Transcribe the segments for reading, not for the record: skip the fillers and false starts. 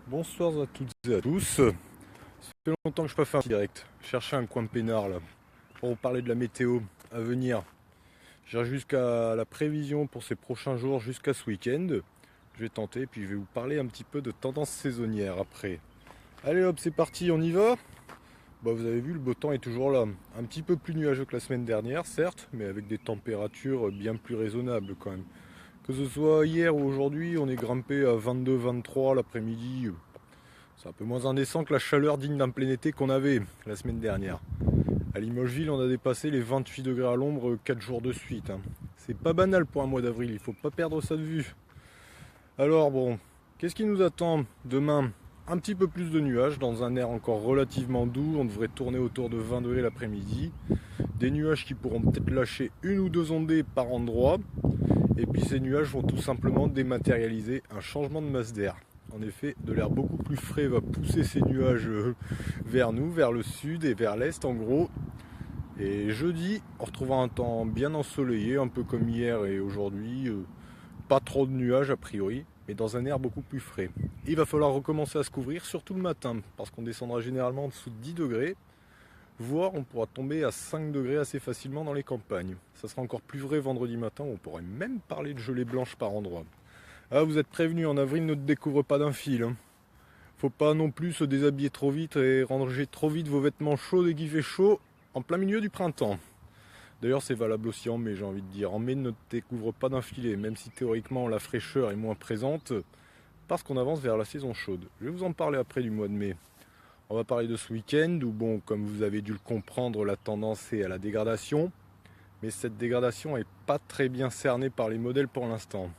Bonsoir à toutes et à tous. Ça fait longtemps que je n'ai pas fait un direct. Chercher un coin peinard là pour vous parler de la météo à venir. J'irai jusqu'à la prévision pour ces prochains jours, jusqu'à ce week-end. Je vais tenter, puis je vais vous parler un petit peu de tendance saisonnière après. Allez hop, c'est parti, on y va. Vous avez vu, le beau temps est toujours là. Un petit peu plus nuageux que la semaine dernière, certes, mais avec des températures bien plus raisonnables quand même. Que ce soit hier ou aujourd'hui, on est grimpé à 22-23 l'après-midi. C'est un peu moins indécent que la chaleur digne d'un plein été qu'on avait la semaine dernière. À Limogeville, on a dépassé les 28 degrés à l'ombre 4 jours de suite. C'est pas banal pour un mois d'avril, il faut pas perdre ça de vue. Alors bon, qu'est-ce qui nous attend demain? Un petit peu plus de nuages dans un air encore relativement doux. On devrait tourner autour de 20 degrés l'après-midi. Des nuages qui pourront peut-être lâcher une ou deux ondées par endroit. Et puis ces nuages vont tout simplement dématérialiser un changement de masse d'air. En effet, de l'air beaucoup plus frais va pousser ces nuages vers nous, vers le sud et vers l'est en gros. Et jeudi, on retrouvera un temps bien ensoleillé, un peu comme hier et aujourd'hui. Pas trop de nuages a priori, mais dans un air beaucoup plus frais. Il va falloir recommencer à se couvrir, surtout le matin, parce qu'on descendra généralement en dessous de 10 degrés, voire on pourra tomber à 5 degrés assez facilement dans les campagnes. Ça sera encore plus vrai vendredi matin, où on pourrait même parler de gelée blanche par endroits. Ah, vous êtes prévenus, en avril ne te découvre pas d'un fil. Faut pas non plus se déshabiller trop vite et ranger trop vite vos vêtements chauds dès qu'il fait chaud, en plein milieu du printemps. D'ailleurs, c'est valable aussi en mai, j'ai envie de dire. En mai, ne te découvre pas d'un filet, même si théoriquement la fraîcheur est moins présente, parce qu'on avance vers la saison chaude. Je vais vous en parler après du mois de mai. On va parler de ce week-end, où bon, comme vous avez dû le comprendre, la tendance est à la dégradation. Mais cette dégradation est pas très bien cernée par les modèles pour l'instant.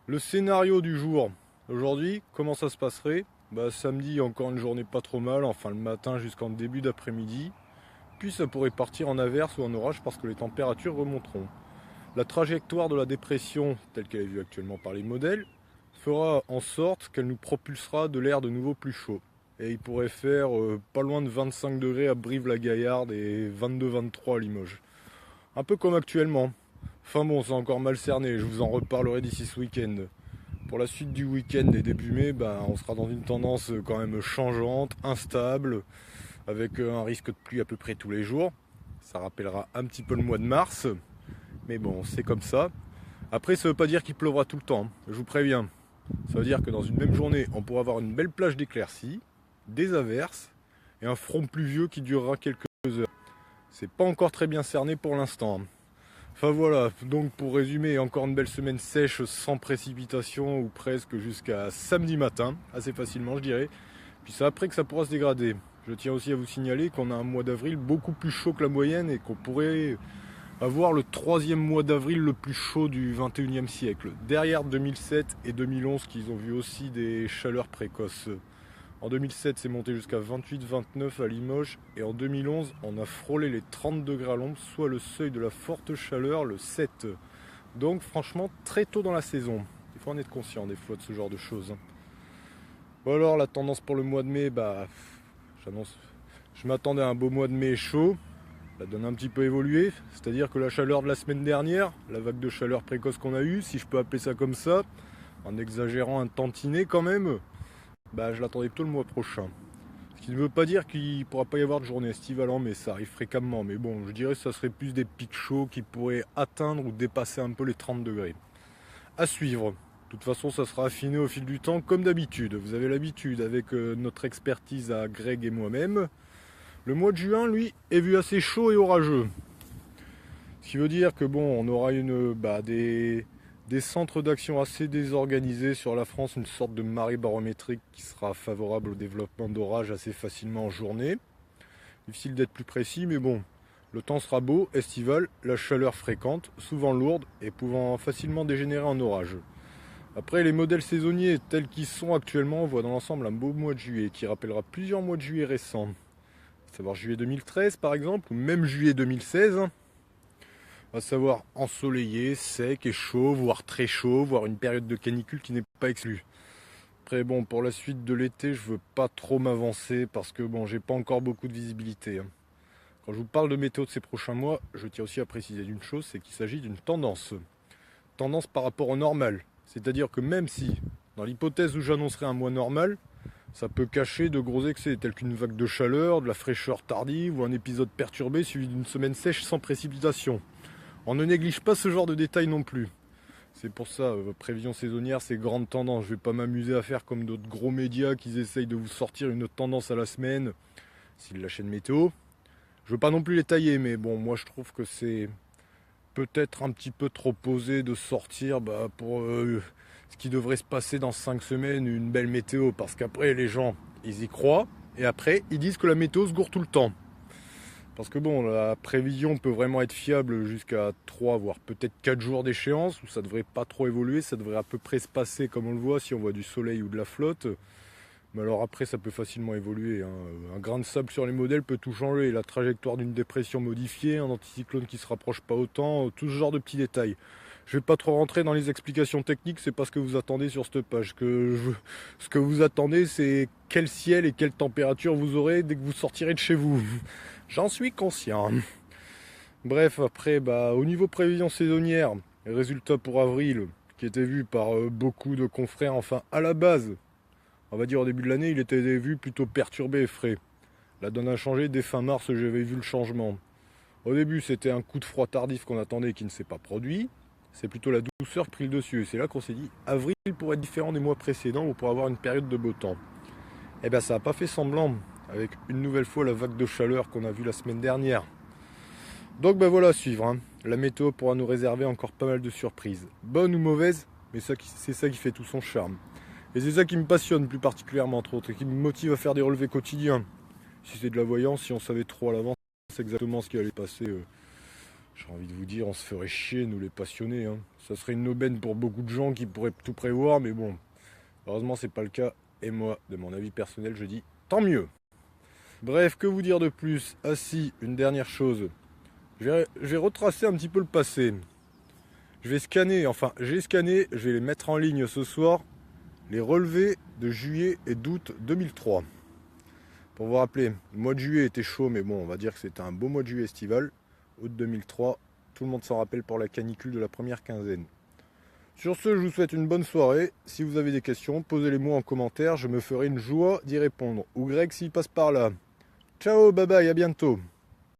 Le scénario du jour, aujourd'hui, comment ça se passerait? Samedi, encore une journée pas trop mal, enfin le matin jusqu'en début d'après-midi. Puis ça pourrait partir en averse ou en orage parce que les températures remonteront. La trajectoire de la dépression, telle qu'elle est vue actuellement par les modèles, fera en sorte qu'elle nous propulsera de l'air de nouveau plus chaud. Et il pourrait faire pas loin de 25 degrés à Brive-la-Gaillarde et 22-23 à Limoges. Un peu comme actuellement. Enfin bon, c'est encore mal cerné, je vous en reparlerai d'ici ce week-end. Pour la suite du week-end et début mai, on sera dans une tendance quand même changeante, instable, avec un risque de pluie à peu près tous les jours. Ça rappellera un petit peu le mois de mars, mais bon, c'est comme ça. Après, ça ne veut pas dire qu'il pleuvra tout le temps, je vous préviens. Ça veut dire que dans une même journée, on pourra avoir une belle plage d'éclaircies, des averses et un front pluvieux qui durera quelques heures. C'est pas encore très bien cerné pour l'instant. Enfin voilà, donc pour résumer, encore une belle semaine sèche sans précipitation ou presque jusqu'à samedi matin, assez facilement je dirais. Puis c'est après que ça pourra se dégrader. Je tiens aussi à vous signaler qu'on a un mois d'avril beaucoup plus chaud que la moyenne et qu'on pourrait avoir le troisième mois d'avril le plus chaud du 21e siècle. Derrière 2007 et 2011 qui ont vu aussi des chaleurs précoces. En 2007, c'est monté jusqu'à 28-29 à Limoges. Et en 2011, on a frôlé les 30 degrés à l'ombre, soit le seuil de la forte chaleur, le 7. Donc franchement, très tôt dans la saison. Il faut en être conscient des fois de ce genre de choses. Bon alors, la tendance pour le mois de mai, j'annonce, je m'attendais à un beau mois de mai chaud. La donne un petit peu évolué. C'est-à-dire que la chaleur de la semaine dernière, la vague de chaleur précoce qu'on a eue, si je peux appeler ça comme ça, en exagérant un tantinet quand même, je l'attendais plutôt le mois prochain. Ce qui ne veut pas dire qu'il ne pourra pas y avoir de journée estivale en mai, ça arrive fréquemment. Mais bon, je dirais que ça serait plus des pics chauds qui pourraient atteindre ou dépasser un peu les 30 degrés. À suivre. De toute façon, ça sera affiné au fil du temps, comme d'habitude. Vous avez l'habitude avec notre expertise à Greg et moi-même. Le mois de juin, lui, est vu assez chaud et orageux. Ce qui veut dire que bon, on aura des centres d'action assez désorganisés sur la France, une sorte de marée barométrique qui sera favorable au développement d'orages assez facilement en journée. Difficile d'être plus précis, mais bon, le temps sera beau, estival, la chaleur fréquente, souvent lourde et pouvant facilement dégénérer en orage. Après, les modèles saisonniers tels qu'ils sont actuellement, on voit dans l'ensemble un beau mois de juillet qui rappellera plusieurs mois de juillet récents. À savoir juillet 2013 par exemple, ou même juillet 2016. À savoir ensoleillé, sec et chaud, voire très chaud, voire une période de canicule qui n'est pas exclue. Après bon, pour la suite de l'été, je veux pas trop m'avancer parce que bon, j'ai pas encore beaucoup de visibilité. Quand je vous parle de météo de ces prochains mois, je tiens aussi à préciser d'une chose, c'est qu'il s'agit d'une tendance. Tendance par rapport au normal. C'est-à-dire que même si, dans l'hypothèse où j'annoncerai un mois normal, Ça peut cacher de gros excès, tels qu'une vague de chaleur, de la fraîcheur tardive ou un épisode perturbé suivi d'une semaine sèche sans précipitation. On ne néglige pas ce genre de détails non plus. C'est pour ça, prévision saisonnière, c'est grande tendance. Je vais pas m'amuser à faire comme d'autres gros médias qui essayent de vous sortir une tendance à la semaine, s'ils la chaîne météo. Je veux pas non plus les tailler, mais bon, moi je trouve que c'est peut-être un petit peu trop osé de sortir pour ce qui devrait se passer dans 5 semaines, une belle météo. Parce qu'après, les gens, ils y croient, et après, ils disent que la météo se gourre tout le temps. Parce que bon, la prévision peut vraiment être fiable jusqu'à 3, voire peut-être 4 jours d'échéance, où ça devrait pas trop évoluer, ça devrait à peu près se passer comme on le voit si on voit du soleil ou de la flotte. Mais alors après, ça peut facilement évoluer, hein. Un grain de sable sur les modèles peut tout changer. La trajectoire d'une dépression modifiée, un anticyclone qui se rapproche pas autant, tout ce genre de petits détails. Je vais pas trop rentrer dans les explications techniques, c'est pas ce que vous attendez sur cette page. Ce que vous attendez, c'est quel ciel et quelle température vous aurez dès que vous sortirez de chez vous. J'en suis conscient. Bref, après, au niveau prévision saisonnière, les résultats pour avril, qui étaient vus par beaucoup de confrères, enfin à la base, on va dire au début de l'année, il était vu plutôt perturbé et frais. La donne a changé, dès fin mars, j'avais vu le changement. Au début, c'était un coup de froid tardif qu'on attendait et qui ne s'est pas produit. C'est plutôt la douceur qui a pris le dessus. Et c'est là qu'on s'est dit, avril pourrait être différent des mois précédents ou pour avoir une période de beau temps. Eh bien, ça n'a pas fait semblant, avec une nouvelle fois la vague de chaleur qu'on a vue la semaine dernière. Donc voilà à suivre, hein. La météo pourra nous réserver encore pas mal de surprises. Bonnes ou mauvaises, mais c'est ça qui fait tout son charme. Et c'est ça qui me passionne plus particulièrement, entre autres, et qui me motive à faire des relevés quotidiens. Si c'est de la voyance, si on savait trop à l'avance exactement ce qui allait passer, j'ai envie de vous dire, on se ferait chier, nous les passionnés, hein. Ça serait une aubaine pour beaucoup de gens qui pourraient tout prévoir, mais bon, heureusement c'est pas le cas. Et moi, de mon avis personnel, je dis tant mieux. Bref, que vous dire de plus? Ah si, une dernière chose. Je vais retracer un petit peu le passé. Je vais scanner, enfin j'ai scanné, je vais les mettre en ligne ce soir, les relevés de juillet et d'août 2003. Pour vous rappeler, le mois de juillet était chaud, mais bon, on va dire que c'était un beau mois de juillet estival. Août 2003, tout le monde s'en rappelle pour la canicule de la première quinzaine. Sur ce, je vous souhaite une bonne soirée. Si vous avez des questions, posez-les-moi en commentaire, je me ferai une joie d'y répondre. Ou Greg s'il passe par là. Ciao, bye bye, à bientôt.